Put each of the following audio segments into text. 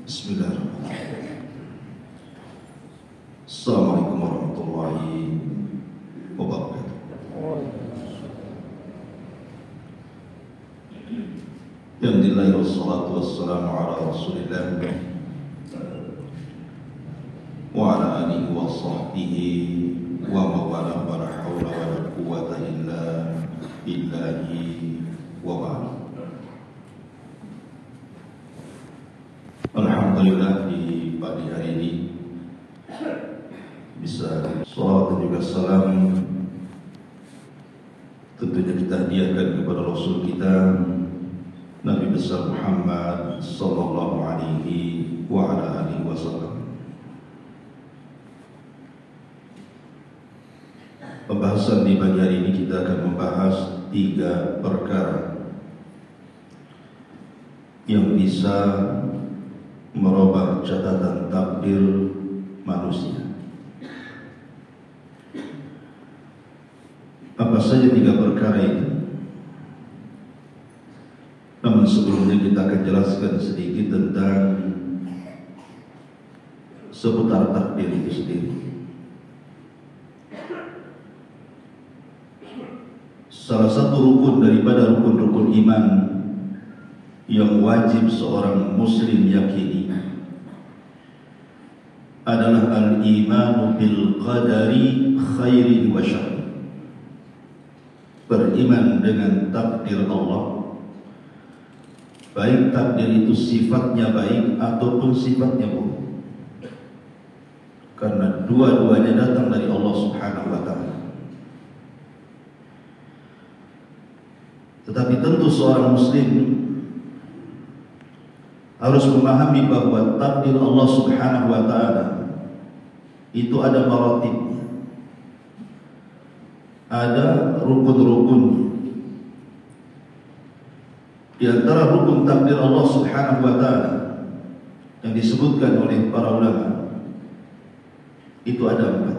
Bismillahirrahmanirrahim. Assalamualaikum warahmatullahi wabarakatuh. Alhamdulillah wassalatu wassalamu ala Rasulillah wa ala alihi wa sahbihi wa mawala wa la hawla wa la quwwata illa billahi wa ba'd. Alhamdulillah di pagi hari ini bisa salat dan juga salam tentunya kita hadiahkan kepada Rasul kita Nabi besar Muhammad sallallahu alaihi wa ala alihi wasallam. Pembahasan di pagi hari ini kita akan membahas 3 perkara yang bisa merubah catatan takdir manusia. Apa saja 3 perkara itu? Namun sebelumnya kita akan jelaskan sedikit tentang seputar takdir itu sendiri. Salah satu rukun daripada rukun-rukun iman yang wajib seorang muslim yakini adalah al-imanu bil qadari khairi wa syarri. Beriman dengan takdir Allah, baik takdir itu sifatnya baik ataupun sifatnya buruk, karena dua-duanya datang dari Allah Subhanahu wa ta'ala. Tetapi tentu seorang muslim harus memahami bahwa takdir Allah Subhanahu wa ta'ala itu ada maratibnya, ada rukun-rukunnya. Di antara rukun takdir Allah Subhanahu wa ta'ala yang disebutkan oleh para ulama itu ada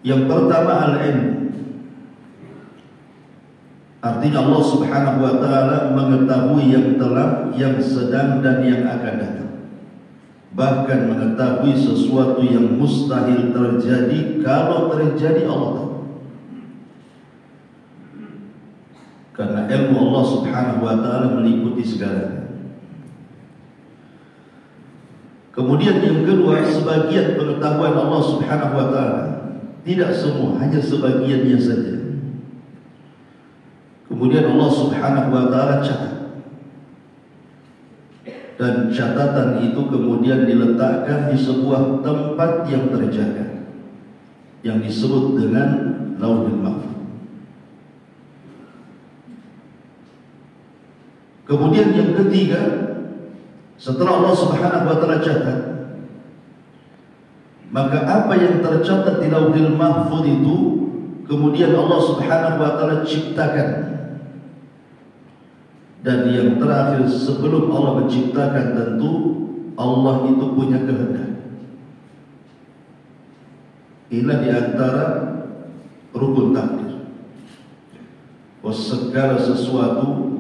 4. Yang pertama al-ilm. Artinya Allah Subhanahu wa ta'ala mengetahui yang telah, yang sedang dan yang akan datang. Bahkan mengetahui sesuatu yang mustahil terjadi, kalau terjadi Allah tahu. Karena ilmu Allah Subhanahu wa ta'ala meliputi segalanya. Kemudian yang kedua, sebagian pengetahuan Allah Subhanahu wa ta'ala, tidak semua, hanya sebagiannya saja. Kemudian Allah Subhanahu wa ta'ala catat, dan catatan itu kemudian diletakkan di sebuah tempat yang terjaga, yang disebut dengan Lauhul Mahfuz. Kemudian yang ketiga, setelah Allah Subhanahu wa ta'ala catat, maka apa yang tercatat di Lauhul Mahfuz itu kemudian Allah Subhanahu wa ta'ala ciptakan. Dan yang terakhir, sebelum Allah menciptakan, tentu Allah itu punya kehendak. Inilah di antara rukun takdir. Segala sesuatu,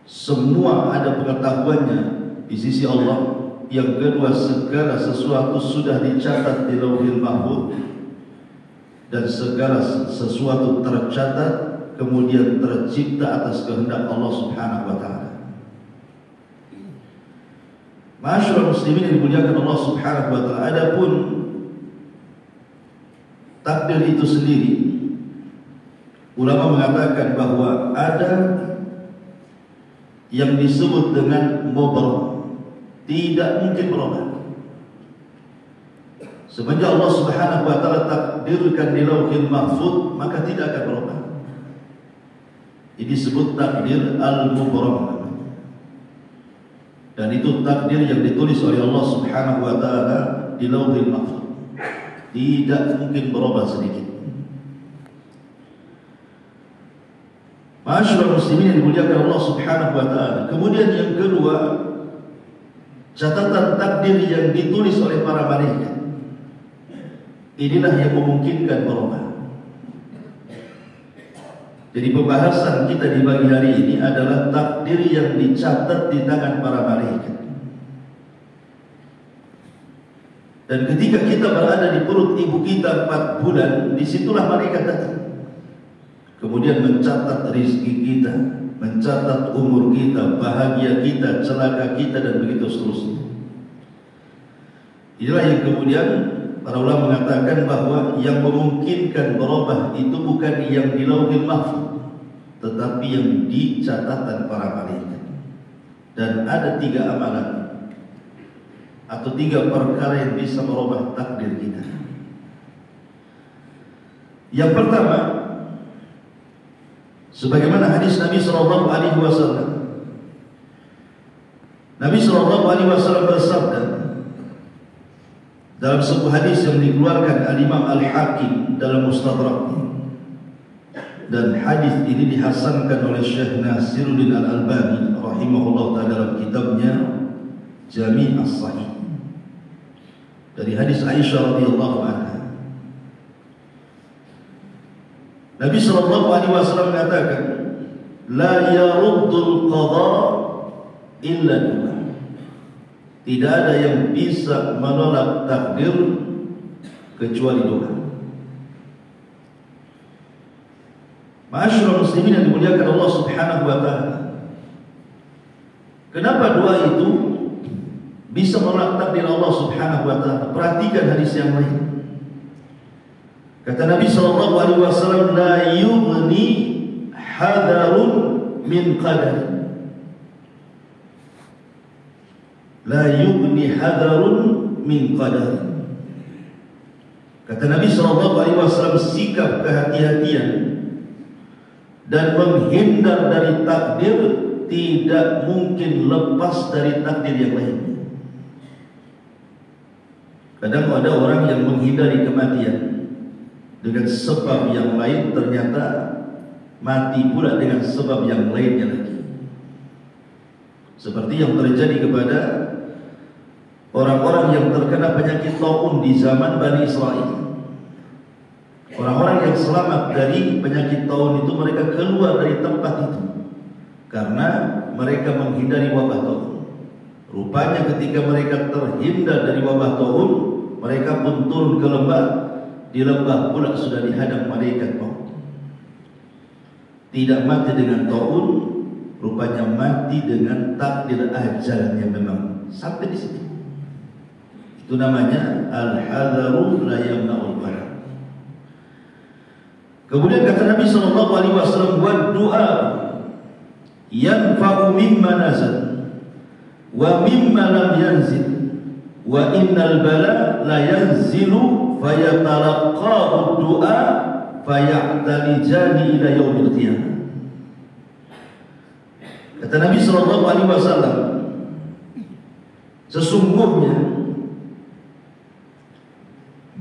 semua ada pengetahuannya di sisi Allah. Yang kedua, segala sesuatu sudah dicatat di Lauhul Mahfuz, dan segala sesuatu tercatat kemudian tercipta atas kehendak Allah Subhanahu wa ta'ala. Ma'asyiral muslimin yang dimuliakan Allah Subhanahu wa ta'ala, adapun takdir itu sendiri, ulama mengatakan bahwa ada yang disebut dengan mubram, tidak mungkin berubah. Semenjak Allah Subhanahu wa ta'ala takdirkan di Lauhul Mahfuz, maka tidak akan berubah. Ini disebut takdir al-mubram, dan itu takdir yang ditulis oleh Allah Subhanahu wa ta'ala di Lauhul Mahfuz, tidak mungkin berubah sedikit. Ma'asyiral muslimin yang dimuliakan Allah Subhanahu wa ta'ala. Kemudian yang kedua, catatan takdir yang ditulis oleh para malaikat, inilah yang memungkinkan berubah. Jadi pembahasan kita di pagi hari ini adalah takdir yang dicatat di tangan para malaikat. Dan ketika kita berada di perut ibu kita 4 bulan, disitulah malaikat datang. Kemudian mencatat rizki kita, mencatat umur kita, bahagia kita, celaka kita, dan begitu seterusnya. Inilah yang kemudian para ulama mengatakan bahwa yang memungkinkan berubah itu bukan yang di Lauhil Mahfuz, tetapi yang di catatan para malaikat. Dan ada 3 amalan atau 3 perkara yang bisa merubah takdir kita. Yang pertama, sebagaimana hadis Nabi Sallallahu Alaihi Wasallam, Nabi Sallallahu Alaihi Wasallam bersabda dalam sebuah hadis yang dikeluarkan Al-Imam Al-Hakim dalam Mustadraknya, dan hadis ini dihasankan oleh Syekh Nasiruddin Al-Albani rahimahullah ta'ala dalam kitabnya Jami' As-Sahih, dari hadis Aisyah radhiyallahu anha. Nabi sallallahu alaihi wasallam mengatakan, la yaruddul qada illa dua. Tidak ada yang bisa menolak takdir kecuali doa. Ma'asyiral muslimin yang dimuliakan Allah Subhanahu wa taala, kenapa doa itu bisa menolak takdir Allah Subhanahu wa taala? Perhatikan hadis yang lain. Kata Nabi sallallahu alaihi wasallam, la yughni hadarun min qadar. La yughni hadarun min qadar. Kata Nabi sallallahu alaihi wasallam, sikap kehati-hatian dan menghindar dari takdir tidak mungkin lepas dari takdir yang lain. Kadang ada orang yang menghindari kematian dengan sebab yang lain, ternyata mati pula dengan sebab yang lainnya lagi. Seperti yang terjadi kepada orang-orang yang terkena penyakit taun di zaman Bani Israel. Orang-orang yang selamat dari penyakit taun itu, mereka keluar dari tempat itu karena mereka menghindari wabah taun. Rupanya ketika mereka terhindar dari wabah taun, mereka pun turun ke lembah. Di lembah pula sudah dihadang malaikat maut. Tidak mati dengan taun, rupanya mati dengan takdir ajalnya memang sampai di situ. Itu namanya al-hadaru la yamna'ul qadar. Kemudian kata Nabi sallallahu alaihi wasallam, wa du'a yanfa'u mimma nazal wa mimma lam yanzil wa innal bala la yanzilu fayatalaqahu du'a fayahtalijani ila yaumil qiyamah. Kata Nabi sallallahu alaihi wasallam, sesungguhnya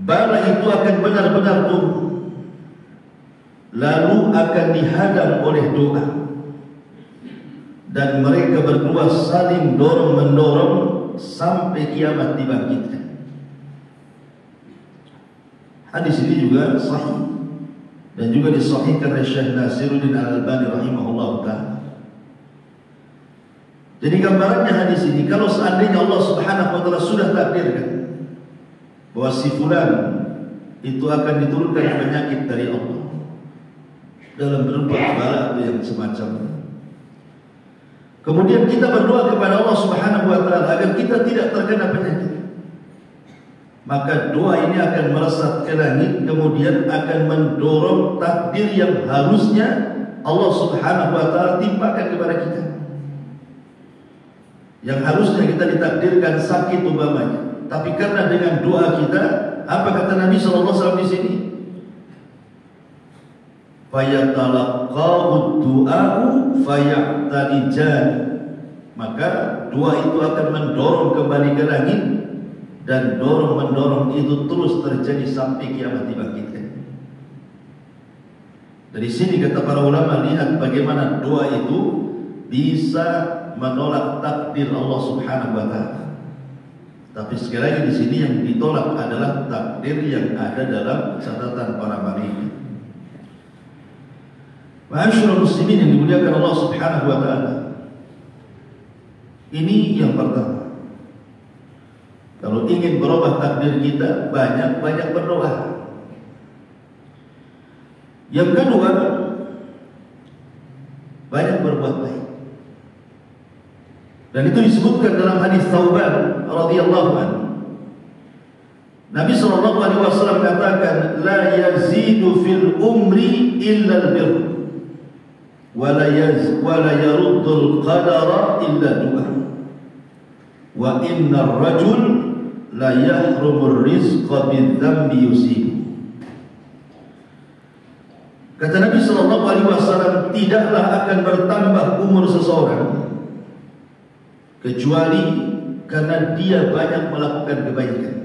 bala itu akan benar-benar turun, lalu akan dihadang oleh doa, dan mereka berdua saling dorong-mendorong sampai kiamat dibangkitkan. Hadis ini juga sahih dan juga disahihkan oleh Syekh Nasiruddin Al-Albani rahimahullah ta'ala. Jadi gambarannya hadis ini, kalau seandainya Allah Subhanahu wa ta'ala sudah takdirkan bahwa si fulan itu akan diturunkan penyakit dari Allah dalam berupa bala atau yang semacamnya, kemudian kita berdoa kepada Allah Subhanahu wa ta'ala agar kita tidak terkena penyakit, maka doa ini akan meresap ke langit, kemudian akan mendorong takdir yang harusnya Allah Subhanahu wa ta'ala timpakan kepada kita. Yang harusnya kita ditakdirkan sakit umpamanya, tapi karena dengan doa kita, apa kata Nabi sallallahu alaihi wasallam di sini? Fayatalaqahu du'a'u fayahtalijan. Maka doa itu akan mendorong kembali ke langit, dan dorong-mendorong itu terus terjadi sampai kiamat dibangkitkan. Dari sini kata para ulama, lihat bagaimana doa itu bisa menolak takdir Allah Subhanahu wa ta'ala. Tapi sekali lagi di sini yang ditolak adalah takdir yang ada dalam catatan para malaikat. Ma'asyiral muslimin yang dimuliakan Allah Subhanahu wa taala. Ini yang pertama. Kalau ingin berubah takdir kita, banyak-banyak berdoa. Yang kedua, banyak berbuat baik. Dan itu disebutkan dalam hadis Thauban radhiyallahu anhu. Nabi sallallahu alaihi wasallam katakan, la yazidu fil umri illa al-birr wa la yaruddul qadara illa du'a. Wa innar rajul la yahrumur rizqa bidh-dhanbi yusib. Kata Nabi sallallahu alaihi wasallam, tidaklah akan bertambah umur seseorang kecuali karena dia banyak melakukan kebaikan.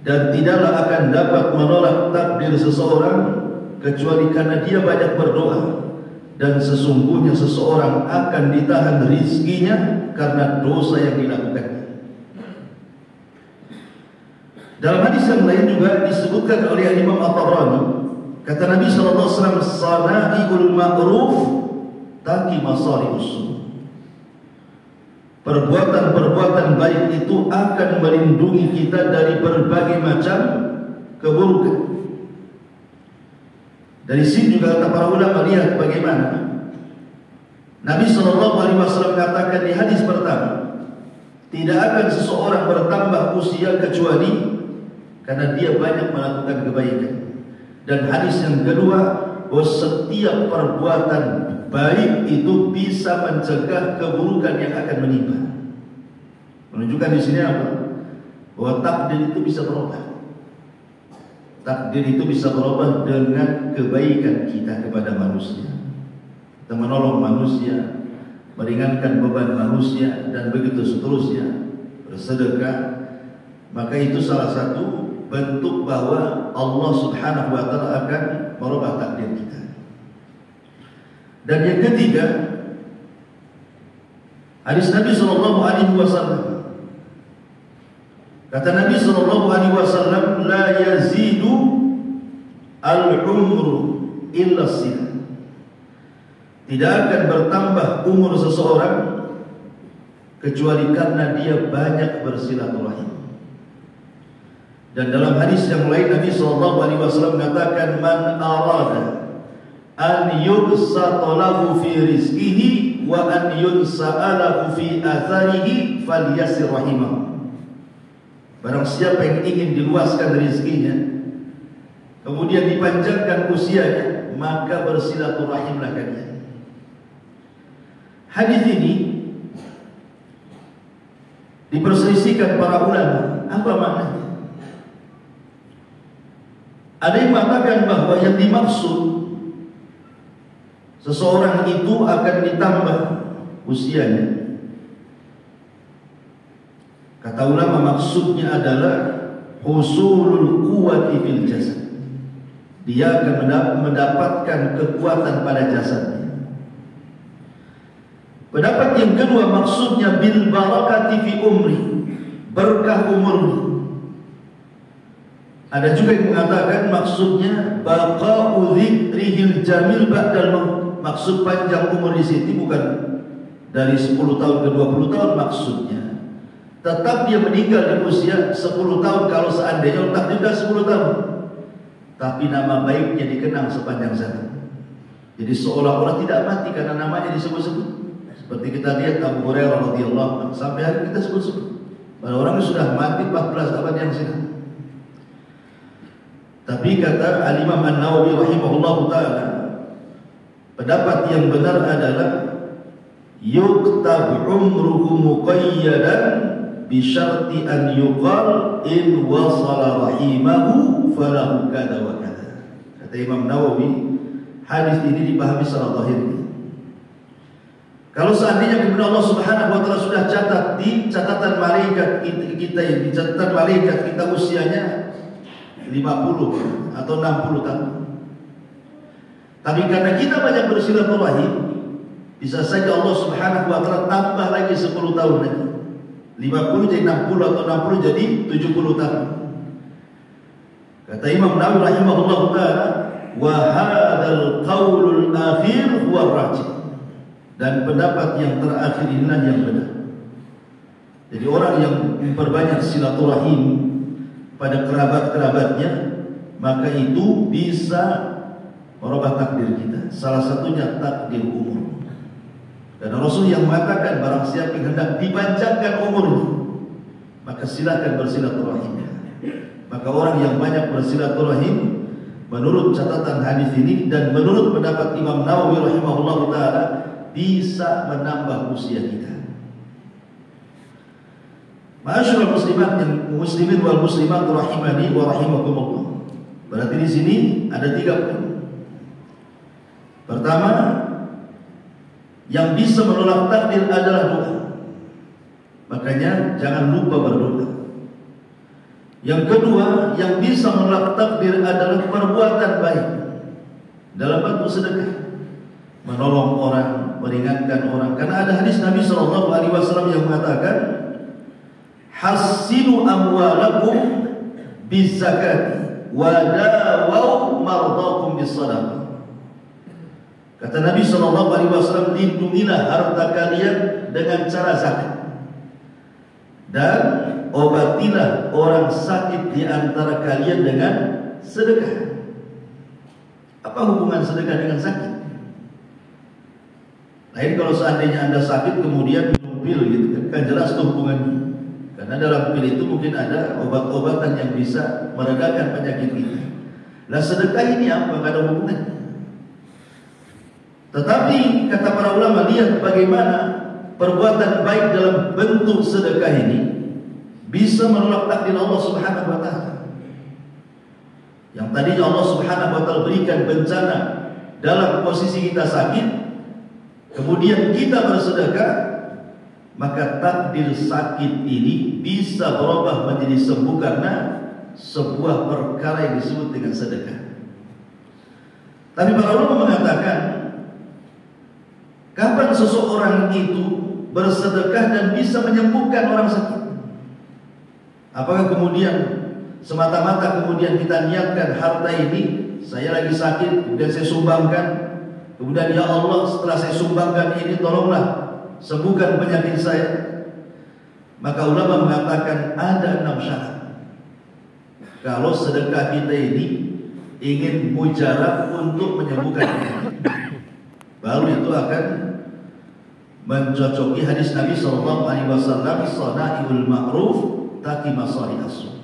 Dan tidaklah akan dapat menolak takdir seseorang kecuali karena dia banyak berdoa. Dan sesungguhnya seseorang akan ditahan rizkinya karena dosa yang dilakukannya. Dalam hadis yang lain juga disebutkan oleh Imam At-Tabrani, kata Nabi sallallahu alaihi wasallam, "Sana'iul ma'ruf taqi masari'us su'." Perbuatan-perbuatan baik itu akan melindungi kita dari berbagai macam keburukan. Dari sini juga kata para ulama, lihat bagaimana Nabi sallallahu alaihi wasallam katakan di hadis pertama, tidak akan seseorang bertambah usia kecuali karena dia banyak melakukan kebaikan. Dan hadis yang kedua, bahwa setiap perbuatan baik itu bisa mencegah keburukan yang akan menimpa. Menunjukkan di sini apa? Bahwa takdir itu bisa berubah. Takdir itu bisa berubah dengan kebaikan kita kepada manusia. Kita menolong manusia, meringankan beban manusia, dan begitu seterusnya. Bersedekah, maka itu salah satu bentuk bahwa Allah Subhanahu wa taala akan merubah takdir kita. Dan yang ketiga, hadis Nabi sallallahu alaihi wasallam. Kata Nabi sallallahu alaihi wasallam, la yazidu al-umru illa silah. Tidak akan bertambah umur seseorang kecuali karena dia banyak bersilaturahim. Dan dalam hadis yang lain Nabi sallallahu alaihi wasallam mengatakan, man arada an yubsata lahu fi rizqihi wa an yunsa'alahu fi atharihi falyasir rahimahu. Barang siapa yang ingin diluaskan rezekinya, kemudian dipanjangkan usianya, maka bersilaturahimlah kalian. Hadis ini diperselisihkan para ulama. Apa maknanya? Ada yang mengatakan bahwa yang dimaksud seseorang itu akan ditambah usianya. Kata ulama, maksudnya adalah husulul quwwati fil jasad. Dia akan mendapatkan kekuatan pada jasadnya. Pendapat yang kedua, maksudnya bil barakati fi umri, berkah umurnya. Ada juga yang mengatakan maksudnya baqa'u dzikrihil jamil ba'dal maut. Maksud panjang umur di sini bukan dari 10 tahun ke 20 tahun, maksudnya tetap dia meninggal di usia 10 tahun kalau seandainya otak juga 10 tahun. Tapi nama baiknya dikenang sepanjang zaman. Jadi seolah-olah tidak mati karena namanya disebut-sebut. Seperti kita lihat Abu Hurairah radhiyallahu anhu, sampai hari kita sebut-sebut. Pada orang yang sudah mati 14 abad yang silam. Tapi kata Al-Imam An-Nawawi rahimahullahu ta'ala, pendapat yang benar adalah yuktab umruhu muqayyadan bisyarti an yuqal in wasala rahimahu falahu kada wa kada. Kata Imam Nawawi, hadis ini dipahami secara zahir. Kalau seandainya kemudian Allah Subhanahu wa taala sudah catat di catatan malaikat kita, di catatan malaikat kita usianya 50 atau 60 tahun. Tapi karena kita banyak bersilaturahim, bisa saja Allah Subhanahu wa taala tambah lagi 10 tahun lagi. 50 jadi 60 atau 60 jadi 70 tahun. Kata Imam Nawawi rahimahullah taala, wa hadza hadzal qaulul akhir huwa rajih. Dan pendapat yang terakhir inilah yang benar. Jadi orang yang memperbanyak silaturahim pada kerabat-kerabatnya, maka itu bisa merubah takdir kita. Salah satunya takdir umur. Karena Rasul yang mengatakan barang siapa yang hendak dipanjangkan umurnya, maka silakan bersilaturahim. Maka orang yang banyak bersilaturahim, menurut catatan hadis ini dan menurut pendapat Imam Nawawi rahimahullah taala, bisa menambah usia kita. Ma'asyiral muslimin wal muslimat rahimani wa rahimakumullah. Berarti di sini ada 3 poin. Pertama, yang bisa menolak takdir adalah doa. Makanya jangan lupa berdoa. Yang kedua, yang bisa menolak takdir adalah perbuatan baik dalam bentuk sedekah, menolong orang, meringankan orang. Karena ada hadis Nabi SAW yang mengatakan, hassinu amwalakum bizzakati wa dawau mardakum bisadaqah. Kata Nabi SAW, lindungilah harta kalian dengan cara zakat, dan obatilah orang sakit di antara kalian dengan sedekah. Apa hubungan sedekah dengan sakit? Lain kalau seandainya Anda sakit kemudian minum pil gitu kan jelas tuh hubungannya. Karena dalam pil itu mungkin ada obat-obatan yang bisa meredakan penyakit kita. Nah, sedekah ini apa? Enggak ada hubungannya. Tetapi kata para ulama, lihat bagaimana perbuatan baik dalam bentuk sedekah ini bisa menolak takdir Allah Subhanahu wa taala. Yang tadinya Allah Subhanahu wa taala berikan bencana dalam posisi kita sakit, kemudian kita bersedekah, maka takdir sakit ini bisa berubah menjadi sembuh karena sebuah perkara yang disebut dengan sedekah. Tapi para ulama mengatakan, kapan seseorang itu bersedekah dan bisa menyembuhkan orang sakit? Apakah kemudian semata-mata kemudian kita niatkan harta ini, saya lagi sakit, kemudian saya sumbangkan, kemudian ya Allah setelah saya sumbangkan ini tolonglah sembuhkan penyakit saya? Maka ulama mengatakan ada 6 syarat. Kalau sedekah kita ini ingin mujarab untuk menyembuhkan penyakit, baru itu akan mencocoki hadis Nabi SAW, sana'iul ma'ruf taki masari asu.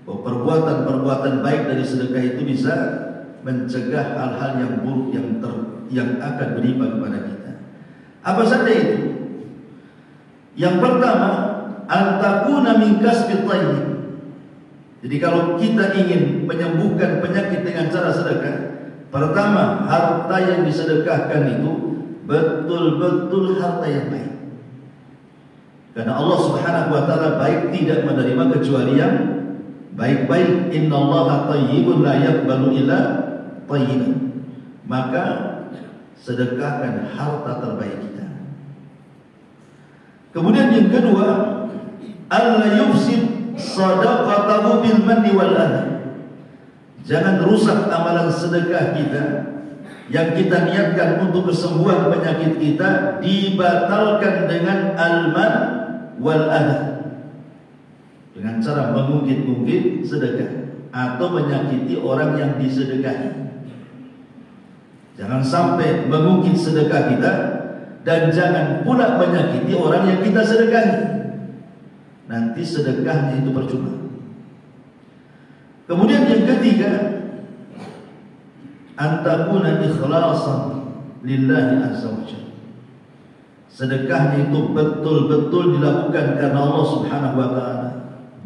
Bahwa perbuatan-perbuatan baik dari sedekah itu bisa mencegah hal-hal yang buruk yang akan menimpa kepada kita. Apa saja itu? Yang pertama, antakuna min kasbit thayyib. Jadi kalau kita ingin menyembuhkan penyakit dengan cara sedekah, pertama, harta yang disedekahkan itu betul-betul harta yang baik. Karena Allah Subhanahu wa taala baik, tidak menerima kecuali yang baik-baik. Innallaha thayyibun la yaqbalu illa thayyiban. Maka sedekahkan harta terbaik kita. Kemudian yang kedua, alla yufsid shadaqatahu bil manni wal adha. Jangan rusak amalan sedekah kita yang kita niatkan untuk kesembuhan penyakit kita, dibatalkan dengan al-man wal adha, dengan cara mengungkit-ungkit sedekah atau menyakiti orang yang disedekahi. Jangan sampai mengungkit sedekah kita dan jangan pula menyakiti orang yang kita sedekahi. Nanti sedekahnya itu percuma. Kemudian yang ketiga, antakuna ikhlasan lillahi azza wa jalla. Sedekahnya itu betul-betul dilakukan karena Allah Subhanahu wa taala,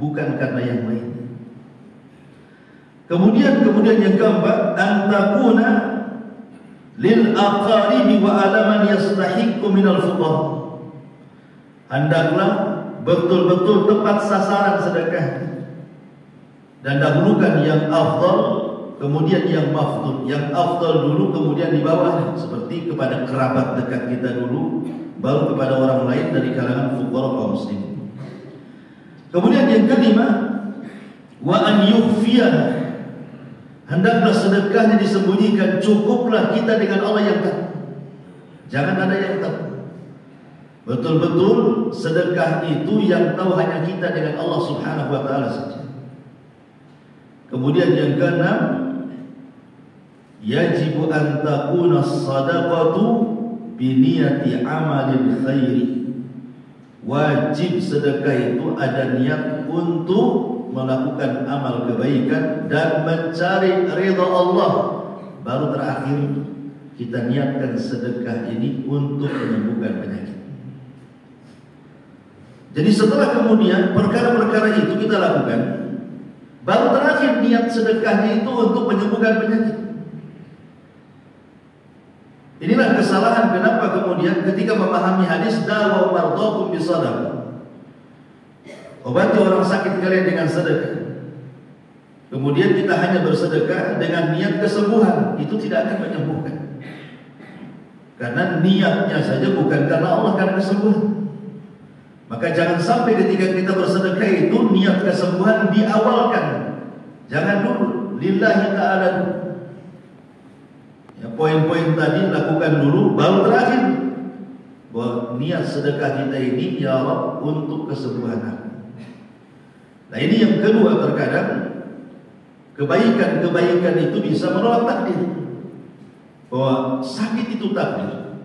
bukan karena yang lain. Kemudian yang keempat, antakuna lil aqaribi wa alaman yastahiqqu minal fuqara. Hendaklah betul-betul tepat sasaran sedekah dan dahulukan yang afdal, kemudian yang mafdul. Yang afdal dulu, kemudian di bawah, seperti kepada kerabat dekat kita dulu, baru kepada orang lain dari kalangan fuqara kaum muslimin. Kemudian yang kelima, wa an yukhfiya hendaklah sedekahnya disembunyikan, cukuplah kita dengan Allah yang tahu. Jangan ada yang tahu. Betul-betul sedekah itu yang tahu hanya kita dengan Allah Subhanahu wa taala saja. Kemudian yang keenam, yajibu an takuna as-sadaqatu bi niyati amalin khairi. Wajib sedekah itu ada niat untuk melakukan amal kebaikan dan mencari ridha Allah. Baru terakhir kita niatkan sedekah ini untuk menyembuhkan penyakit. Jadi setelah kemudian perkara-perkara itu kita lakukan, baru terakhir niat sedekahnya itu untuk menyembuhkan penyakit. Inilah kesalahan kenapa kemudian ketika memahami hadis dawa mardakum bisadaqah, obati orang sakit kalian dengan sedekah. Kemudian kita hanya bersedekah dengan niat kesembuhan, itu tidak akan menyembuhkan. Karena niatnya saja bukan karena Allah, karena kesembuhan. Maka jangan sampai ketika kita bersedekah itu niat kesembuhan diawalkan. Jangan dulu, lillahi ta'ala dulu. Ya, poin-poin tadi lakukan dulu, baru terakhir bahwa niat sedekah kita ini ya Rabb untuk kesembuhan aku. Nah ini yang kedua, terkadang kebaikan-kebaikan itu bisa menolak takdir. Bahwa sakit itu takdir,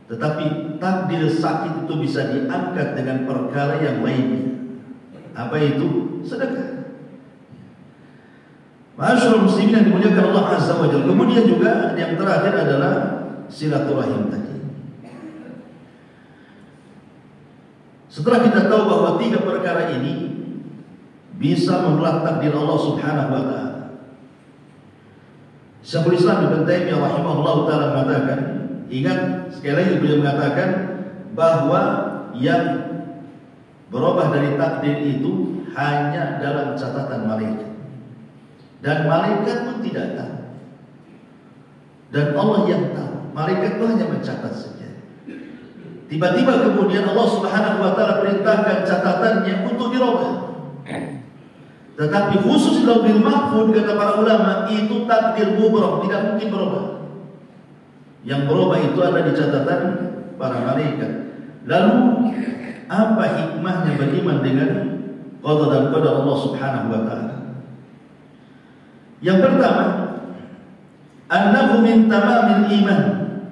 tetapi takdir sakit itu bisa diangkat dengan perkara yang lainnya. Apa itu? Sedekah. Ma'asyiral muslimin yang dimuliakan Allah Azza wa Jalla. Kemudian juga yang terakhir adalah silaturahim tadi. Setelah kita tahu bahwa tiga perkara ini bisa menolak takdir Allah Subhanahu wa taala, Syekhul Islam Ibnu Taimiyah rahimahullah taala mengatakan, ingat sekali lagi beliau mengatakan bahwa yang berubah dari takdir itu hanya dalam catatan malaikat. Dan malaikat pun tidak tahu. Dan Allah yang tahu. Malaikat itu hanya mencatat saja. Tiba-tiba kemudian Allah Subhanahu wa taala perintahkan catatannya untuk dirubah. Tetapi khusus Lauhul Mahfuz, kata para ulama, itu takdir mubrah, tidak mungkin berubah. Yang berubah itu ada di catatan para malaikat. Lalu apa hikmahnya beriman dengan qada dan qadar Allah Subhanahu wa taala? Yang pertama, annahu min tamamil iman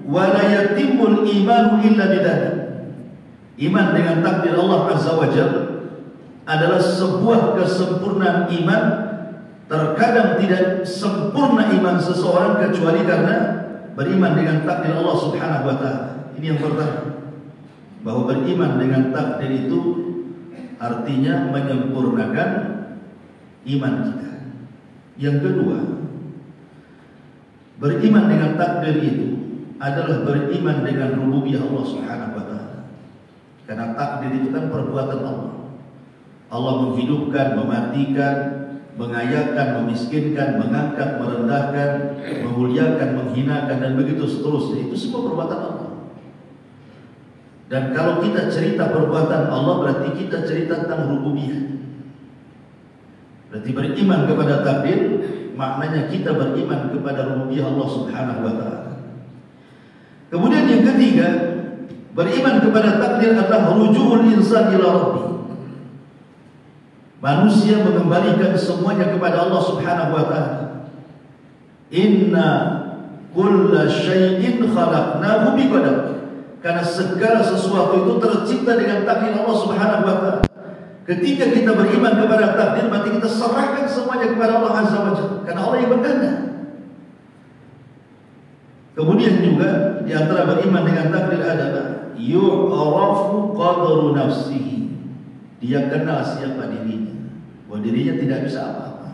wa la yatimul iman illa bidzalik. Iman dengan takdir Allah Azza wa Jalla adalah sebuah kesempurnaan iman. Terkadang tidak sempurna iman seseorang kecuali karena beriman dengan takdir Allah Subhanahu wa taala. Ini yang pertama, bahwa beriman dengan takdir itu artinya menyempurnakan iman kita. Yang kedua, beriman dengan takdir itu adalah beriman dengan rububiyah Allah Subhanahu wa taala. Karena takdir itu kan perbuatan Allah. Allah menghidupkan, mematikan, mengayakan, memiskinkan, mengangkat, merendahkan, memuliakan, menghinakan, dan begitu seterusnya. Itu semua perbuatan Allah. Dan kalau kita cerita perbuatan Allah, berarti kita cerita tentang rububiyah. Berarti beriman kepada takdir maknanya kita beriman kepada rububiyah Allah Subhanahu wa taala. Kemudian yang ketiga, beriman kepada takdir adalah rujuul insan ila rabbih. Manusia mengembalikan semuanya kepada Allah Subhanahu wa taala. Inna kulla syai'in khalaqnahu biqadar. Karena segala sesuatu itu tercipta dengan takdir Allah Subhanahu wa taala. Ketika kita beriman kepada takdir, berarti kita serahkan semuanya kepada Allah Azza wa Jalla, karena Allah yang berkehendak. Kemudian juga di antara beriman dengan takdir adalah yu'rafu qadru nafsihi. Dia kenal siapa dirinya, bahwa dirinya tidak bisa apa-apa.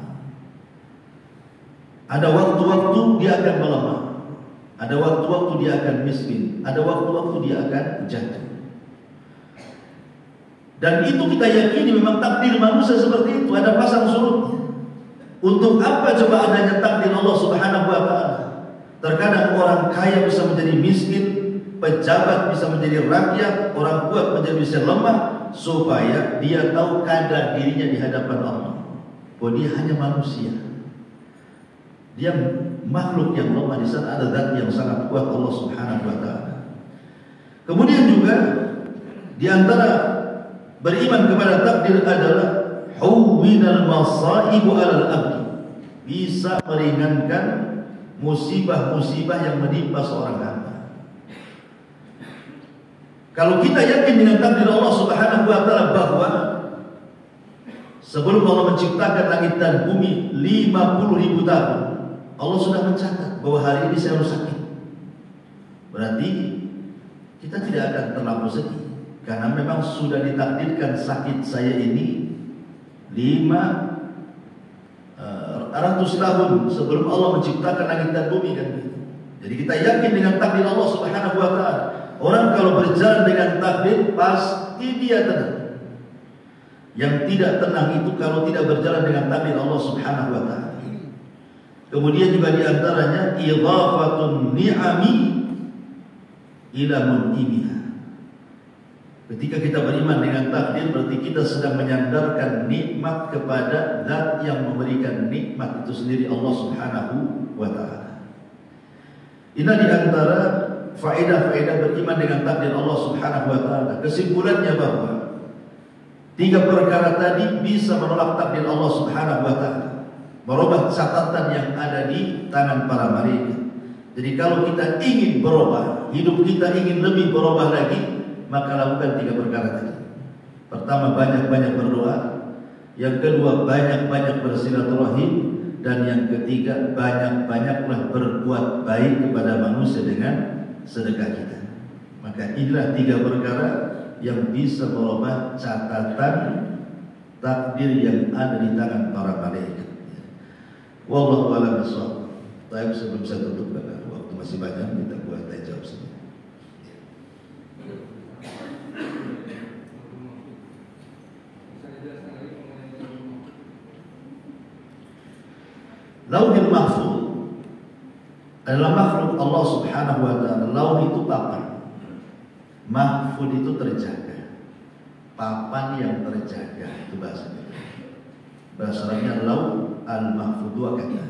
Ada waktu-waktu dia akan melemah, ada waktu-waktu dia akan miskin, ada waktu-waktu dia akan jatuh. Dan itu kita yakini memang takdir manusia seperti itu, ada pasang surutnya. Untuk apa coba adanya takdir Allah Subhanahu wa taala? Terkadang orang kaya bisa menjadi miskin, pejabat bisa menjadi rakyat, orang kuat menjadi bisa lemah, supaya dia tahu kadar dirinya di hadapan Allah, bahwa dia hanya manusia. Dia makhluk yang lemah, di sana ada zat yang sangat kuat, Allah Subhanahu wa taala. Kemudian juga di antara beriman kepada takdir adalah huwinal masaibu 'alal abdi. Bisa meringankan musibah-musibah yang menimpa seorang hamba. Kalau kita yakin dengan takdir Allah Subhanahu wa taala bahwa sebelum Allah menciptakan langit dan bumi 50.000 tahun, Allah sudah mencatat bahwa hari ini saya harus sakit. Berarti kita tidak akan terlalu sedih, karena memang sudah ditakdirkan sakit saya ini 500 tahun sebelum Allah menciptakan langit dan bumi kan. Jadi kita yakin dengan takdir Allah Subhanahu wa taala. Orang kalau berjalan dengan takdir pasti dia tenang. Yang tidak tenang itu kalau tidak berjalan dengan takdir Allah Subhanahu wa taala. Kemudian juga diantaranya idhafatun ni'ami ila mun'imiha. Ketika kita beriman dengan takdir, berarti kita sedang menyandarkan nikmat kepada zat yang memberikan nikmat itu sendiri, Allah Subhanahu wa taala. Ini diantara faedah-faedah beriman dengan takdir Allah Subhanahu wa taala. Kesimpulannya bahwa 3 perkara tadi bisa menolak takdir Allah Subhanahu wa taala, merubah catatan yang ada di tangan para malaikat. Jadi kalau kita ingin berubah, hidup kita ingin lebih berubah lagi, maka lakukan 3 perkara tadi. Pertama, banyak-banyak berdoa. Yang kedua, banyak-banyak bersilaturahim. Dan yang ketiga, banyak-banyaklah berbuat baik kepada manusia dengan sedekah kita. Maka inilah 3 perkara yang bisa merubah catatan takdir yang ada di tangan para malaikat. Wallahu a'lam bishawab. Tapi sebelum saya tutup, karena waktu masih banyak, kita buat tanya jawab semua. Lauhul Mahfuz adalah makhluk Allah Subhanahu wa taala. Lauh itu papan, mahfuz itu terjaga, papan yang terjaga, itu bahasanya. Bahasa Arabnya lauh al-mahfuz, 2 kata.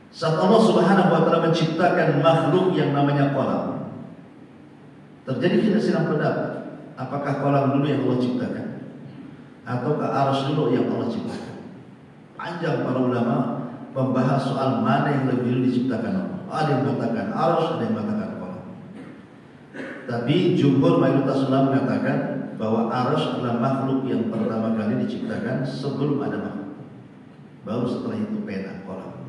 Saat Allah Subhanahu wa taala menciptakan makhluk yang namanya kolam, terjadi kita silang pendapat, apakah kolam dulu yang Allah ciptakan ataukah arsy dulu yang Allah ciptakan? Panjang para ulama membahas soal mana yang lebih dulu diciptakan Allah. Ada yang mengatakan arsy, ada yang mengatakan kolam. Tapi jumhur mayoritas ulama mengatakan bahwa arsy adalah makhluk yang pertama kali diciptakan sebelum ada makhluk. Baru setelah itu pena, kolam.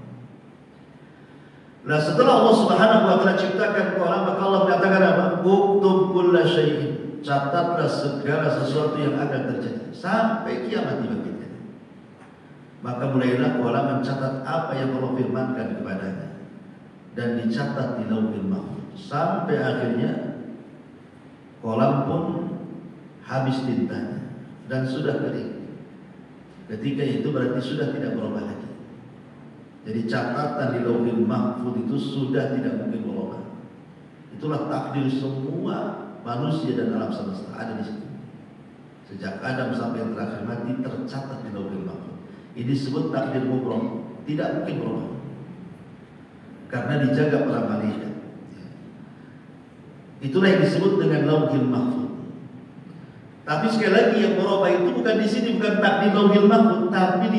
Nah, setelah Allah Subhanahu wa taala ciptakan kolam, maka Allah mengatakan apa? Uktub kulla syai'in. Catatlah segala sesuatu yang akan terjadi sampai kiamat tiba. Maka mulailah kolam mencatat apa yang Allah firmankan kepadanya, dan dicatat di Lauhul Mahfuz sampai akhirnya kolam pun habis tintanya dan sudah kering. Ketika itu berarti sudah tidak berubah lagi. Jadi catatan di Lauhul Mahfuz itu sudah tidak mungkin berubah. Itulah takdir semua manusia dan alam semesta ada di situ. Sejak Adam sampai yang terakhir mati tercatat di Lauhul Mahfuz. Ini disebut takdir mubrom, tidak mungkin berubah karena dijaga para malaikat. Itulah yang disebut dengan Lauhul Mahfuz. Tapi sekali lagi yang berubah itu bukan di sini, bukan takdir Lauhul Mahfuz, tapi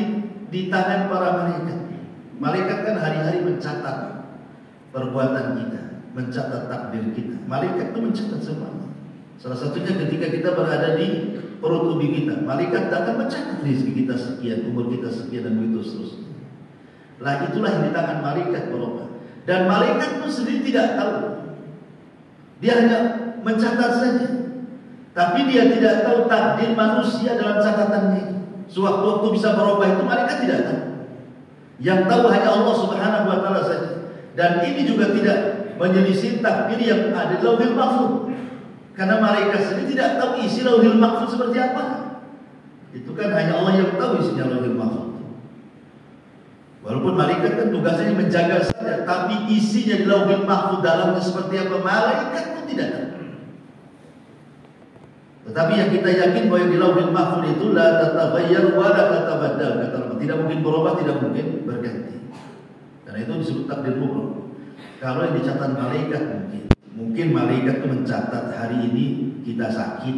di tangan para malaikat. Malaikat kan hari-hari mencatat perbuatan kita, mencatat takdir kita. Malaikat itu mencatat semuanya. Salah satunya ketika kita berada di perut tubuh kita, malaikat akan mencatat rezeki kita sekian, umur kita sekian, dan begitu seterusnya. Lah itulah yang di tangan malaikat berubah. Dan malaikat pun sendiri tidak tahu. Dia hanya mencatat saja. Tapi dia tidak tahu takdir manusia dalam catatannya. Sewaktu-waktu bisa berubah itu malaikat tidak tahu. Yang tahu hanya Allah Subhanahu wa taala saja. Dan ini juga tidak menyelisih takdir yang ada di Lauhul Mahfuz. Karena malaikat sendiri tidak tahu isi Lauhul Mahfuz seperti apa. Itu kan hanya Allah yang tahu isinya Lauhul Mahfuz. Walaupun malaikat kan tugasnya menjaga saja, tapi isinya di Lauhul Mahfuz dalamnya seperti apa, malaikat pun tidak tahu. Tetapi yang kita yakin bahwa yang di Lauhil Mahfuz itu la tataghayyar wa la tatabaddal, kata Allah. Tidak mungkin berubah, tidak mungkin berganti. Karena itu disebut takdir mubrom. Kalau yang dicatat malaikat mungkin malaikat itu mencatat hari ini kita sakit,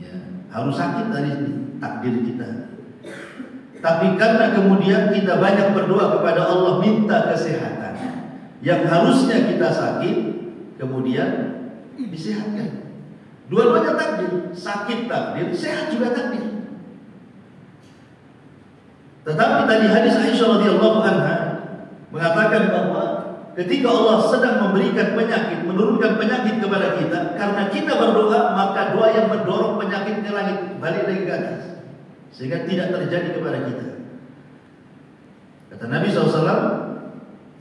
ya, harus sakit hari ini, takdir kita. Tapi karena kemudian kita banyak berdoa kepada Allah minta kesehatan, yang harusnya kita sakit kemudian disehatkan. Dua-duanya takdir, sakit takdir, sehat juga takdir. Tetapi tadi hadis Aisyah radhiyallahu anha mengatakan bahwa ketika Allah sedang memberikan penyakit, menurunkan penyakit kepada kita, karena kita berdoa, maka doa yang mendorong penyakit ke langit balik lagi ke atas, sehingga tidak terjadi kepada kita. Kata Nabi SAW,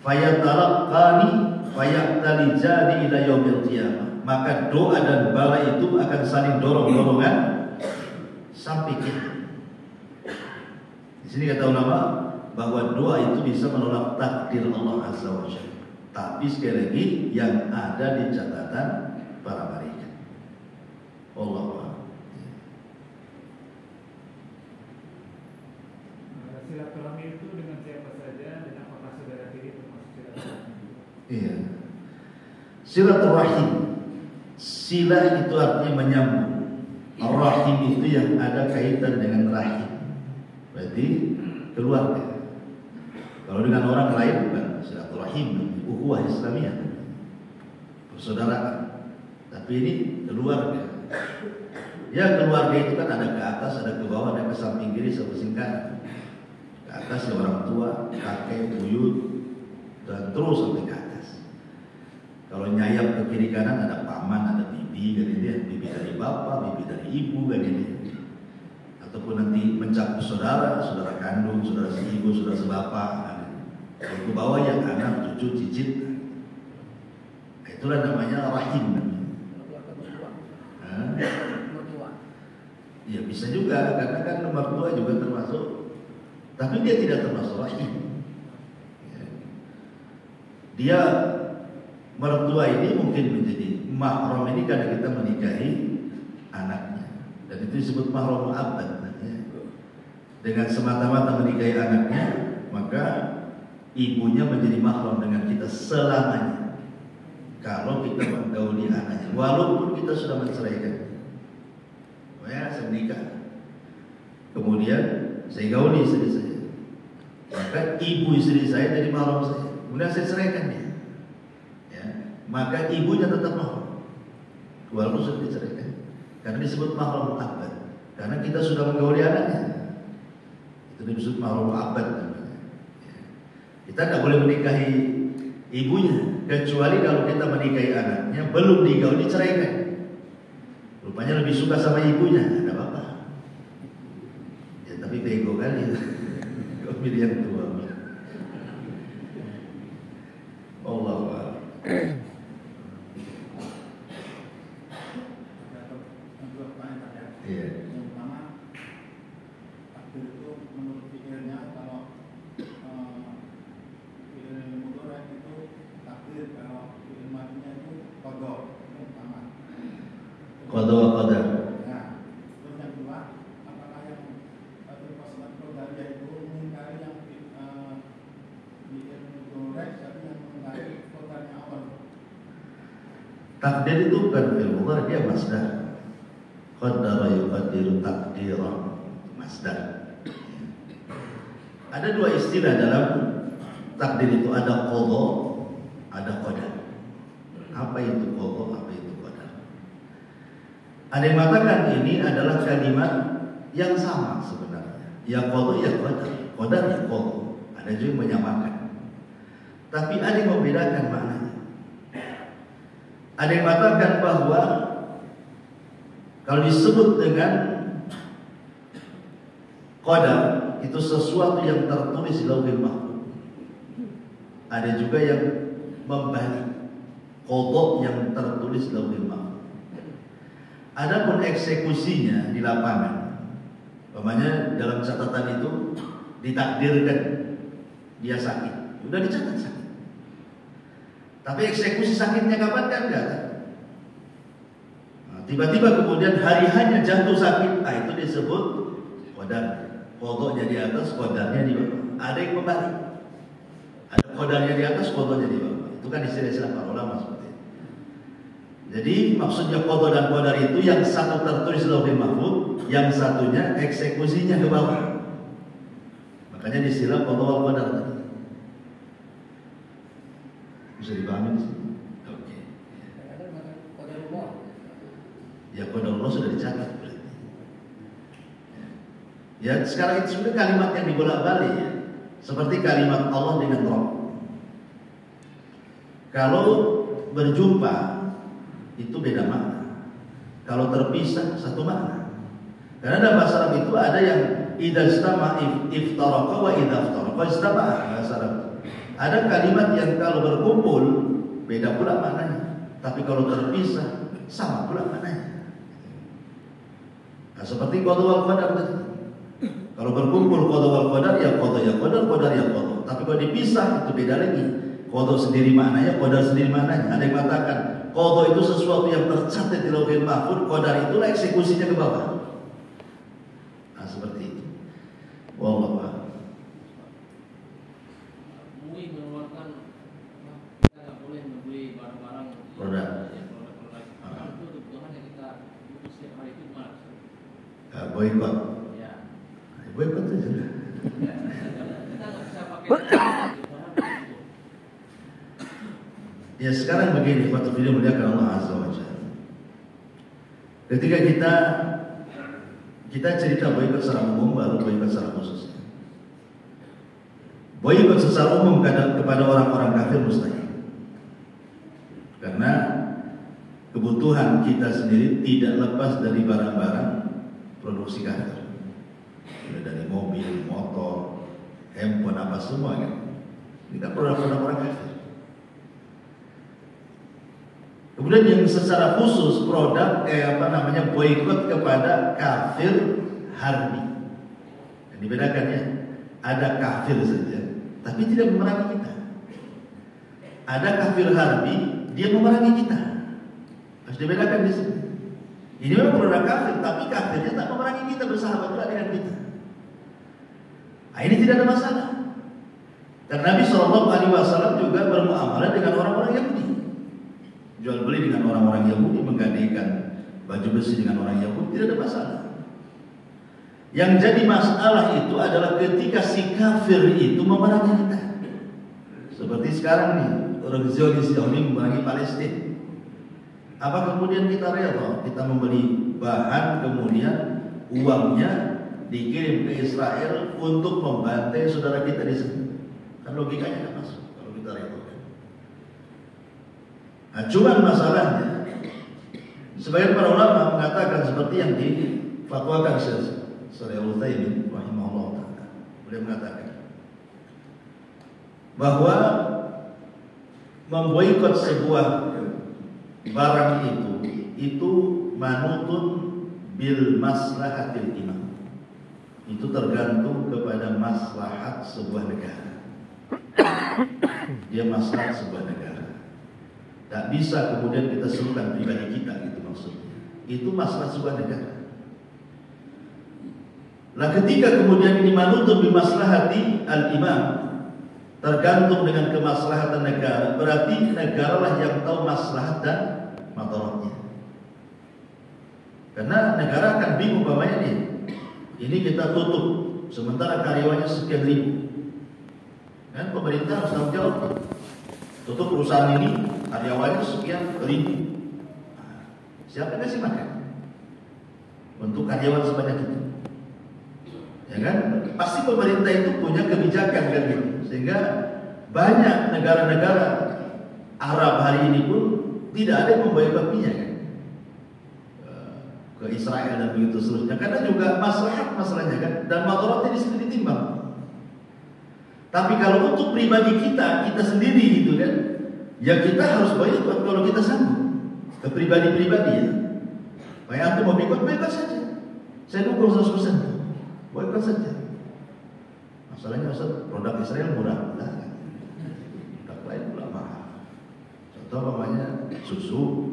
"Fayatalaqqani fayaqtalijani ila yaumil qiyamah." Maka doa dan bala itu akan saling dorong-dorongan sampai kita. Di sini kata ulama bahwa doa itu bisa menolak takdir Allah Azza wa Jalla. Tapi sekali lagi yang ada di catatan para malaikat. Allah. Silaturahmi itu dengan siapa saja, dan apakah saudara tiri termasuk silaturahmi? Iya. Silaturahim. Silah itu artinya menyambung. Rahim itu yang ada kaitan dengan rahim. Berarti keluarga. Kalau dengan orang lain bukan silaturahim, ukhuwah Islamiyah, persaudaraan. Tapi ini keluarga. Ya, keluarga itu kan ada ke atas, ada ke bawah, ada ke samping kiri, samping kanan. Ke atas ya orang tua, kakek, buyut, dan terus sampai ke atas. Kalau nyayap ke kiri kanan ada paman, ada bibi, kan ini, bibi dari bapak, bibi dari ibu, kan ini. Ataupun nanti mencakup saudara, saudara kandung, saudara seibu, saudara sebapak. Kalau ke bawah ya anak, cucu, cicit. Itulah namanya rahim. Ya bisa juga, karena kan nomor 2 juga termasuk. Tapi dia tidak termasuk rahim. Dia mertua ini mungkin menjadi mahram ini karena kita menikahi anaknya, dan itu disebut mahram mu'abbad. Dengan semata-mata menikahi anaknya, maka ibunya menjadi mahram dengan kita selamanya. Kalau kita menggauli anaknya, walaupun kita sudah menceraikan. Ya, saya menikah, kemudian saya gauli istri saya, maka ibu istri saya jadi mahram saya. Kemudian saya ceraikan dia, ya, maka ibunya tetap mahram walaupun sudah diceraikan, karena disebut mahram mu'abbad. Karena kita sudah menggauli anaknya, itu disebut mahram mu'abbad. Kita tidak boleh menikahi ibunya kecuali kalau kita menikahi anaknya belum digauli, diceraikan. Rupanya lebih suka sama ibunya, ada apa-apa. Ya tapi bego kali. Kau pilih yang tua. Allah. Iya. Yang pertama, takdir itu menurut pikirnya kalau fikir mudhari itu takdir, kalau fikir madinya itu qadar. Yang pertama. Qada wa qadar. Nah, terus yang kedua, apakah yang pasukan qadariyah itu mengingkari yang fikir mudhari, tapi yang mengingkari qadarnya awal? Takdir itu bukan fi'il mudhari, dia masdar. Qaddara yuqaddiru taqdiran, masdar. Ada dua istilah dalam takdir itu, ada qada, ada qadar. Apa itu qada, apa itu qadar? Ada yang mengatakan ini adalah kalimat yang sama sebenarnya. Ya qada ya qadar, qadar ya qada. Ada juga yang menyamakan. Tapi ada yang membedakan maknanya. Ada yang mengatakan bahwa kalau disebut dengan qadar itu sesuatu yang tertulis di Lauhil Mahfuz. Ada juga yang membalik, qada yang tertulis di Lauhil Mahfuz. Adapun eksekusinya di lapangan, umpamanya dalam catatan itu ditakdirkan dia sakit, sudah dicatat sakit. Tapi eksekusi sakitnya kapan kan enggak? tiba-tiba kemudian hari-hanya jatuh sakit, itu disebut qadar. Qadanya di atas, qadarnya di bawah. Ada yang kembali. Ada qadarnya di atas, qadanya di bawah. Itu kan istilah-istilah para ulama seperti itu. Jadi maksudnya qada dan qadar itu yang satu tertulis lauhul mahfuz, yang satunya eksekusinya ke bawah. Makanya istilah qada wal qadar tadi. Bisa dipahami di sini? Oke. Ya qadar Allah sudah dicatat berarti. Ya sekarang itu sudah kalimat yang dibolak-balik ya. Seperti kalimat Allah dengan Rabb. Kalau berjumpa itu beda makna. Kalau terpisah satu makna. Karena dalam bahasa Arab itu ada yang idza istama iftaraqa wa idza iftaraqa istama. Bahasa Arab. Ada kalimat yang kalau berkumpul beda pula maknanya. Tapi kalau terpisah sama pula maknanya. Nah, seperti qada wal qadar tadi. Kalau berkumpul qada wal qadar ya qada ya qadar, qadar ya qada. Tapi kalau dipisah itu beda lagi. Qada sendiri maknanya, qadar sendiri maknanya. Ada yang mengatakan qada itu sesuatu yang tercatat di lauhul mahfuz, qadar itulah eksekusinya ke bawah. Nah, seperti itu. Wallahu a'lam. MUI mengeluarkan kita nggak boleh membeli barang-barang Produk. Itu kebutuhan yang kita butuh setiap hari itu gimana? Boykot. Ya. Boykot itu sudah. Kita nggak bisa pakai. Ya sekarang begini, waktu video muliakan Allah Azza wa Jalla. Ketika kita cerita boykot secara umum, baru boykot secara khusus. Boykot secara umum kepada orang-orang kafir mustahil. Karena kebutuhan kita sendiri tidak lepas dari barang-barang produksi kafir. Mulai dari mobil, motor, handphone, apa semua kan. Ini kan produk-produk orang kafir. Kemudian yang secara khusus produk boikot kepada kafir harbi. Yang dibedakan ya, ada kafir saja, tapi tidak memerangi kita. Ada kafir harbi, dia memerangi kita. Harus dibedakan di sini. Ini memang produk kafir, tapi kafirnya tak memerangi kita, bersahabat pula dengan kita. Nah, ini tidak ada masalah. Karena Nabi SAW juga bermuamalah dengan orang-orang Yahudi. Jual beli dengan orang-orang Yahudi, menggantikan baju besi dengan orang Yahudi, tidak ada masalah. Yang jadi masalah itu adalah ketika si kafir itu memerangi kita. Seperti sekarang nih, orang Zionis Yahudi memerangi Palestina. Apa kemudian kita rela kita membeli bahan, kemudian uangnya dikirim ke Israel untuk membantai saudara kita di sana? Kan logikanya tidak masuk kalau kita rela. Nah, cuma masalahnya sebagian para ulama mengatakan seperti yang difatwakan Syekh Utsaimin rahimahullah taala. Beliau mengatakan bahwa memboikot sebuah barang itu manutun bil maslahatil imam. Itu tergantung kepada maslahat sebuah negara. Dia maslahat sebuah negara. Tak bisa kemudian kita serukan pribadi kita, gitu maksudnya. Itu masalah sebuah negara. Nah, ketika kemudian ini manutun bimaslahati al-imam, tergantung dengan kemaslahatan negara, berarti negara lah yang tahu maslahat dan madaratnya. Karena negara akan bingung umpamanya nih, ini kita tutup, sementara karyawannya sekian ribu. Kan pemerintah harus tanggung jawab. Tutup perusahaan ini, karyawannya sekian ribu. Siapa yang kasih makan untuk karyawan sebanyak itu? Ya kan? Pasti pemerintah itu punya kebijakan kan gitu. Sehingga banyak negara-negara Arab hari ini pun tidak ada yang memboikot minyak kan? Ke Israel dan begitu seterusnya. Karena juga masalahnya kan, dan madaratnya di sini ditimbang. Tapi kalau untuk pribadi kita sendiri gitu kan, ya kita harus boikot kalau kita sanggup. Ke pribadi-pribadi ya. Kayak aku mau boikot saja. Saya dukung 100%. Boikot saja. Masalahnya Ustaz, produk Israel murah. Nah, produk lain pula mahal. Contoh namanya susu.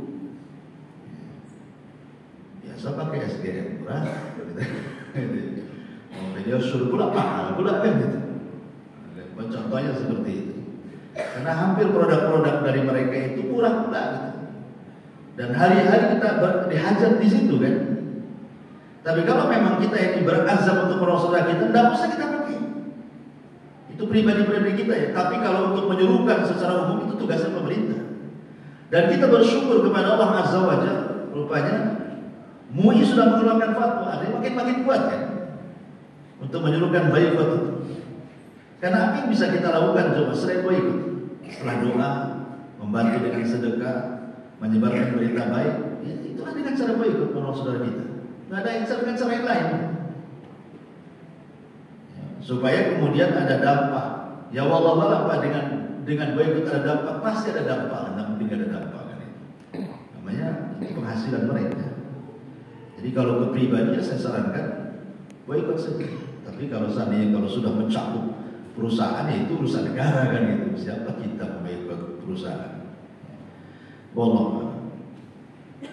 SDM murah, mau media sur pula mahal pula kan gitu. Contohnya seperti itu. Karena hampir produk-produk dari mereka itu murah pula gitu. Dan hari-hari kita dihajar di situ kan. Tapi kalau memang kita yang berazam untuk menolong saudara kita, tidak usah kita pakai. Itu pribadi-pribadi kita ya. Tapi kalau untuk menyuruhkan secara umum itu tugasnya pemerintah. Dan kita bersyukur kepada Allah Azza wa Jalla. Rupanya MUI sudah mengeluarkan fatwa. Ada yang makin kuat kan untuk menyuruhkan boikot itu. Karena apa yang bisa kita lakukan coba selain boikot? Setelah doa, membantu dengan sedekah, menyebarkan berita baik, ya, itulah dengan cara boikot menolong saudara kita. Nggak ada dengan cara yang lain. Ya, supaya kemudian ada dampak. Ya wallah apa dengan boikot ada dampak, pasti ada dampak. Nggak mungkin ada dampak kan itu. Namanya itu penghasilan mereka. Jadi kalau ke pribadi saya sarankan boikot saja. Tapi kalau seandainya kalau sudah mencakup perusahaan ya itu urusan negara kan itu. Siapa kita memboikot perusahaan? Wallah.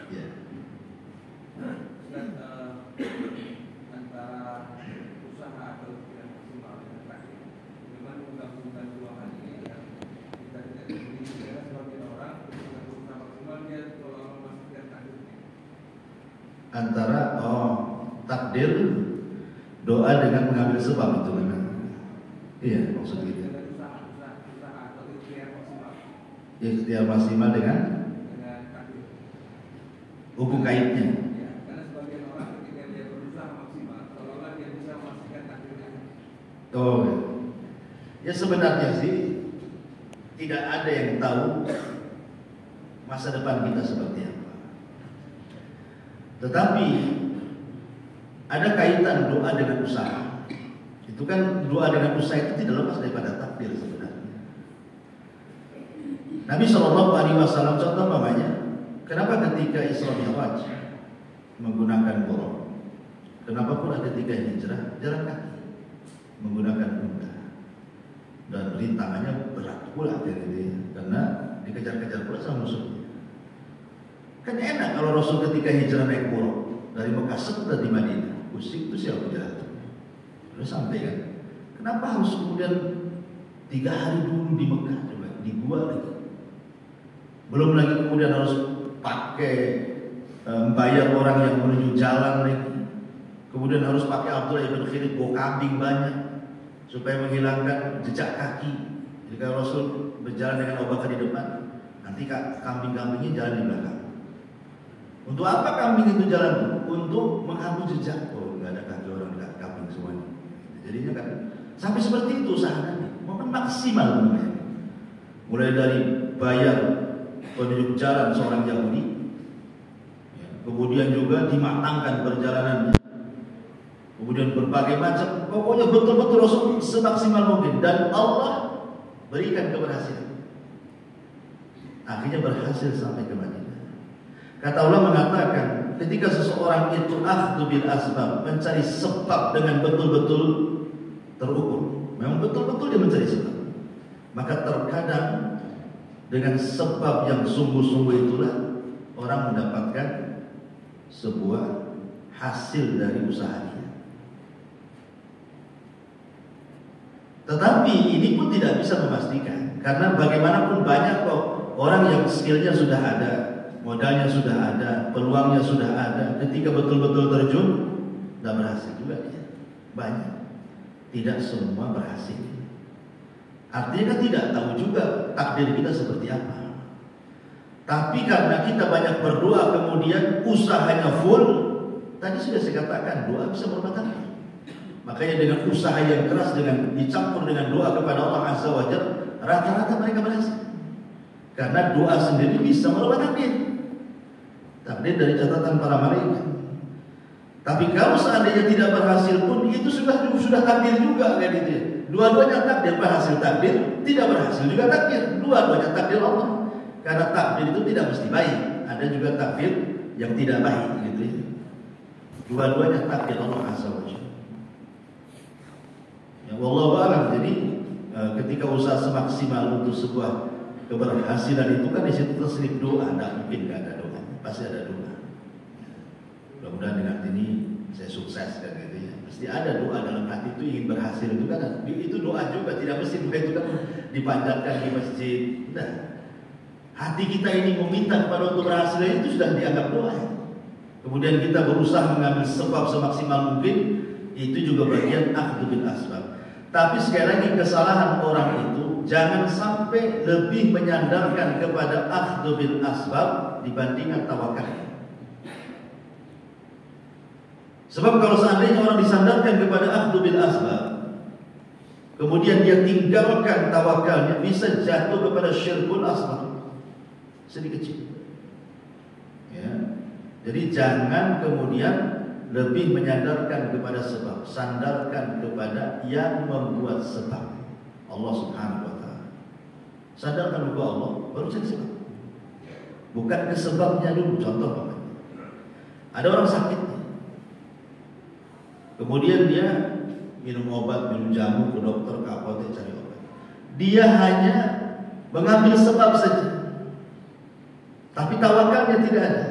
Ya. Antara usaha atau tidak maksimal dengan takdir. Memang menggabungkan dua hal ini yang kita tidak sendiri karena sebagian orang dengan usaha maksimal dia kalau memastikan takdirnya. Antara takdir doa dengan mengambil sebab itu memang. Iya maksud gitu. Usaha atau ikhtiar maksimal. Ikhtiar maksimal dengan takdir. Hukum kaitnya. Ya, karena sebagian orang ketika dia berusaha maksimal, seolah-olah dia bisa memastikan takdirnya. Oh, ya sebenarnya sih tidak ada yang tahu masa depan kita seperti apa. Tetapi ada kaitan doa dengan usaha. Itu kan doa dengan usaha itu tidak lepas daripada takdir sebenarnya. Nabi SAW contoh namanya, kenapa ketika Isra Mi'raj menggunakan buruk, kenapa pula ketika hijrah jalan kaki menggunakan unta dan rintangannya berat pula karena dikejar-kejar pula sama musuhnya. Kan enak kalau Rasul ketika hijrah naik buruk dari Mekah sampai di Madinah, pusing itu siapa jalan. Sudah sampai kan? Kenapa harus kemudian 3 hari dulu di Mekah coba di gua lagi? Belum lagi kemudian harus pakai bayar orang yang menuju jalan lagi. Kemudian harus pakai Abdullah ibn Khalid bawa kambing banyak supaya menghilangkan jejak kaki. Jika Rasul berjalan dengan Abu Bakar di depan, nanti kambing-kambingnya jalan di belakang. Untuk apa kambing itu jalan? Untuk menghapus jejak. Oh, nggak ada kaki orang kambing semuanya. Jadinya kan sampai seperti itu usahanya, mau maksimal namanya. Mulai dari bayar penunjuk jalan seorang Yahudi, ya, kemudian juga dimatangkan perjalanannya, kemudian berbagai macam, pokoknya betul-betul Rasul semaksimal mungkin dan Allah berikan keberhasilan. Akhirnya berhasil sampai ke Madinah. Kata Allah mengatakan, ketika seseorang itu akhdhu bil asbab, mencari sebab dengan betul-betul terukur, memang betul-betul dia mencari sebab, maka terkadang dengan sebab yang sungguh-sungguh itulah orang mendapatkan sebuah hasil dari usahanya. Tetapi ini pun tidak bisa memastikan, karena bagaimanapun banyak kok orang yang skillnya sudah ada, modalnya sudah ada, peluangnya sudah ada, ketika betul-betul terjun tidak berhasil juga dia. Banyak, tidak semua berhasil. Artinya kan tidak tahu juga takdir kita seperti apa. Tapi karena kita banyak berdoa kemudian usahanya full, tadi sudah saya katakan doa bisa merubah takdir. Makanya dengan usaha yang keras, dengan dicampur dengan doa kepada Allah Azza wa Jalla, rata-rata mereka berhasil. Karena doa sendiri bisa merubah takdir. Takdir dari catatan para malaikat. Tapi kalau seandainya tidak berhasil pun itu sudah takdir juga kan itu. Dua-duanya takdir, berhasil takdir, tidak berhasil juga takdir. Dua-duanya takdir Allah. Karena takdir itu tidak mesti baik, ada juga takdir yang tidak baik gitu ya. Dua-duanya takdir Allah Azza wa Jalla. Ya wallahu a'lam. Jadi ketika usaha semaksimal untuk sebuah keberhasilan itu kan di situ terselip doa, tidak mungkin nggak ada doa, pasti ada doa. mudah-mudahan dengan ini saya sukses kan gitu ya. Pasti ada doa dalam hati itu ingin berhasil itu kan. Itu doa juga, tidak mesti doa itu kan dipanjatkan di masjid. Nah, hati kita ini meminta kepada untuk berhasil itu sudah dianggap doa. Kemudian kita berusaha mengambil sebab semaksimal mungkin, itu juga bagian akhdhu bil asbab. Tapi sekali lagi kesalahan orang itu jangan sampai lebih menyandarkan kepada akhdhu bil asbab dibandingkan tawakal. Sebab kalau seandainya orang disandarkan kepada akhdhu bil asbab, kemudian dia tinggalkan tawakalnya, bisa jatuh kepada syirkul asbab. Sedikit kecil. Ya. Jadi jangan kemudian lebih menyandarkan kepada sebab, sandarkan kepada yang membuat sebab, Allah Subhanahu wa taala. Sandarkan kepada Allah, baru jadi sebab. Bukan ke sebabnya dulu. Contoh Bapak. Ada orang sakit, kemudian dia minum obat, minum jamu, ke dokter, ke apotek cari obat. Dia hanya mengambil sebab saja, tapi tawakalnya tidak ada.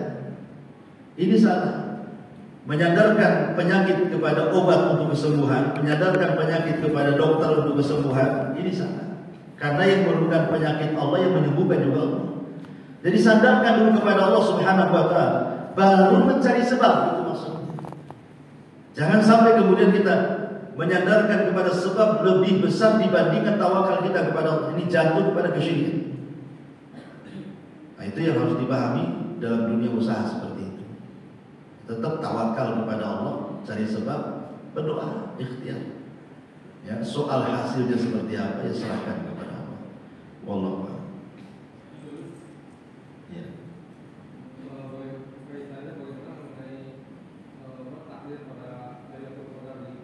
Ini salah. Menyandarkan penyakit kepada obat untuk kesembuhan, menyandarkan penyakit kepada dokter untuk kesembuhan, ini salah. Karena yang memerlukan penyakit Allah, yang menyembuhkan juga Allah. Jadi sandarkan dulu kepada Allah Subhanahu wa taala, baru mencari sebab, itu maksudnya. Jangan sampai kemudian kita menyandarkan kepada sebab lebih besar dibandingkan tawakal kita kepada Allah. Ini jatuh kepada kesyirikan. Nah, itu yang harus dipahami dalam dunia usaha seperti itu. Tetap tawakal kepada Allah, cari sebab, berdoa, ikhtiar. Ya, soal hasilnya seperti apa ya serahkan kepada Allah. Wallahu a'lam. Ya. Kaitannya bagaimana mengenai takdir pada Lailatul Qadar di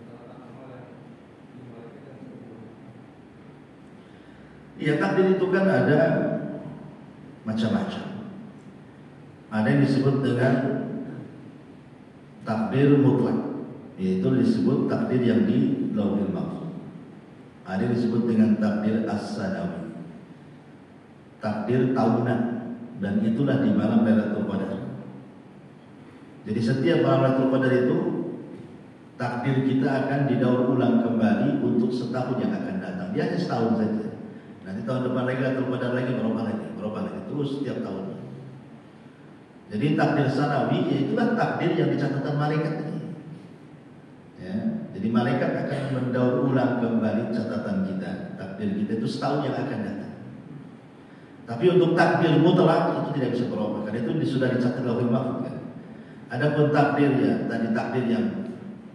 salah amal yang dimalaikkan sebelum. Ya, takdir itu kan ada macam-macam. Ada yang disebut dengan takdir mutlak, yaitu disebut takdir yang di Lauhil Mahfuz. Ada yang disebut dengan takdir as-sanawi, takdir tahunan, dan itulah di malam Lailatul Qadar. Jadi setiap malam Lailatul Qadar itu takdir kita akan didaur ulang kembali untuk setahun yang akan datang. Dia hanya setahun saja. Nanti tahun depan lagi Lailatul Qadar lagi, berubah lagi, terus setiap tahun. Jadi takdir sanawi, yaitulah takdir yang dicatatkan malaikat ini. Ya, jadi malaikat akan mendaur ulang kembali catatan kita, takdir kita itu setahun yang akan datang. Tapi untuk takdir mutlak itu tidak bisa berubah, karena itu sudah dicatat Lauhul Mahfuz. Kan? Adapun takdir ya, tadi takdir yang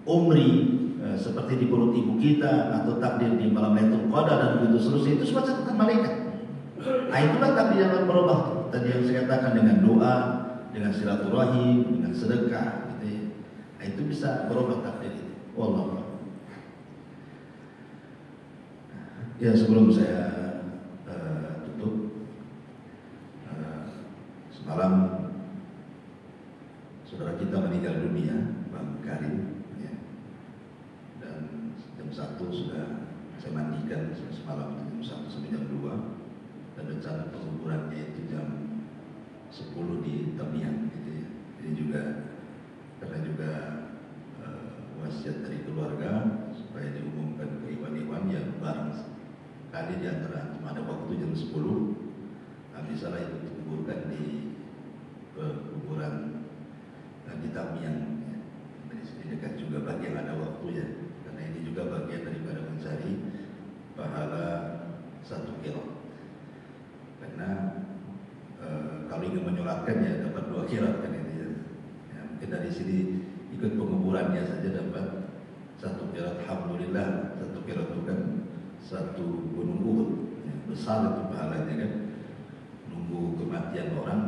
umri seperti di perut ibu kita, atau takdir di malam Lailatul Qadar dan begitu seterusnya, itu semua catatan malaikat. Nah, itulah takdir yang akan berubah. Tadi yang saya katakan dengan doa, dengan silaturahim, dengan sedekah, gitu ya. Nah, itu bisa berubah takdir itu. Wallahu a'lam. Ya, sebelum saya tutup, semalam saudara kita meninggal dunia, Bang Karim, ya. Dan jam 1 sudah saya mandikan semalam, jam 1 sampai jam 2, dan rencana penguburannya itu jam 10 di Tamiang, gitu ya. Jadi juga karena juga wasiat dari keluarga supaya diumumkan ke iwan-iwan yang barang kali di antara ada waktu jam 10, bisa lah itu dikuburkan di kuburan di Tamiang. Ya. Dari sini dekat juga bagian ada waktunya, karena ini juga bagian daripada mencari pahala 1 kilo. Karena kalau ingin menyolatkan ya dapat 2 kirat kan ini ya. Ya, mungkin dari sini ikut penguburannya saja dapat 1 kirat. Alhamdulillah 1 kirat itu kan 1 gunung Uhud ya, besar itu pahalanya kan. Nunggu kematian orang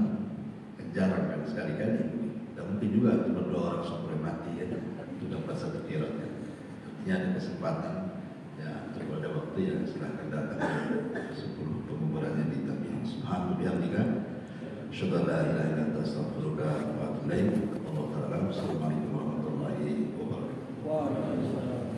jarang kan sekali-kali. Dan mungkin juga cuma 2 orang sampai mati ya, itu dapat 1 kirat ya. Artinya ada kesempatan ya, untuk ada waktu ya silahkan datang 10 penguburannya di Tamiang. Subhanallah bihamdika, asyhadu an la ilaha illa anta, astaghfiruka wa atubu ilaik. Wallahu ta'ala. Assalamualaikum warahmatullahi wabarakatuh.